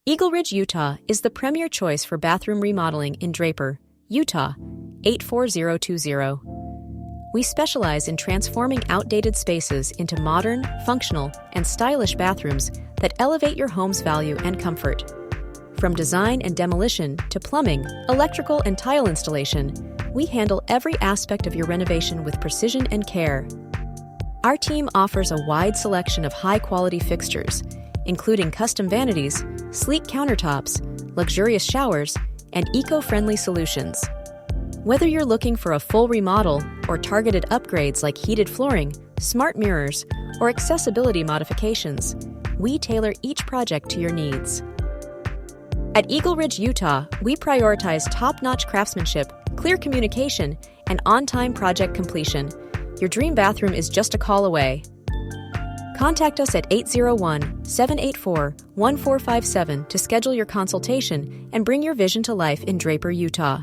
EagleRidge Utah is the premier choice for bathroom remodeling in Draper, Utah, 84020. We specialize in transforming outdated spaces into modern, functional, and stylish bathrooms that elevate your home's value and comfort. From design and demolition to plumbing, electrical, and tile installation, we handle every aspect of your renovation with precision and care. Our team offers a wide selection of high-quality fixtures, including custom vanities, sleek countertops, luxurious showers, and eco-friendly solutions. Whether you're looking for a full remodel or targeted upgrades like heated flooring, smart mirrors, or accessibility modifications, we tailor each project to your needs. At EagleRidge Utah, we prioritize top-notch craftsmanship, clear communication, and on-time project completion. Your dream bathroom is just a call away. Contact us at 801-784-1457 to schedule your consultation and bring your vision to life in Draper, Utah.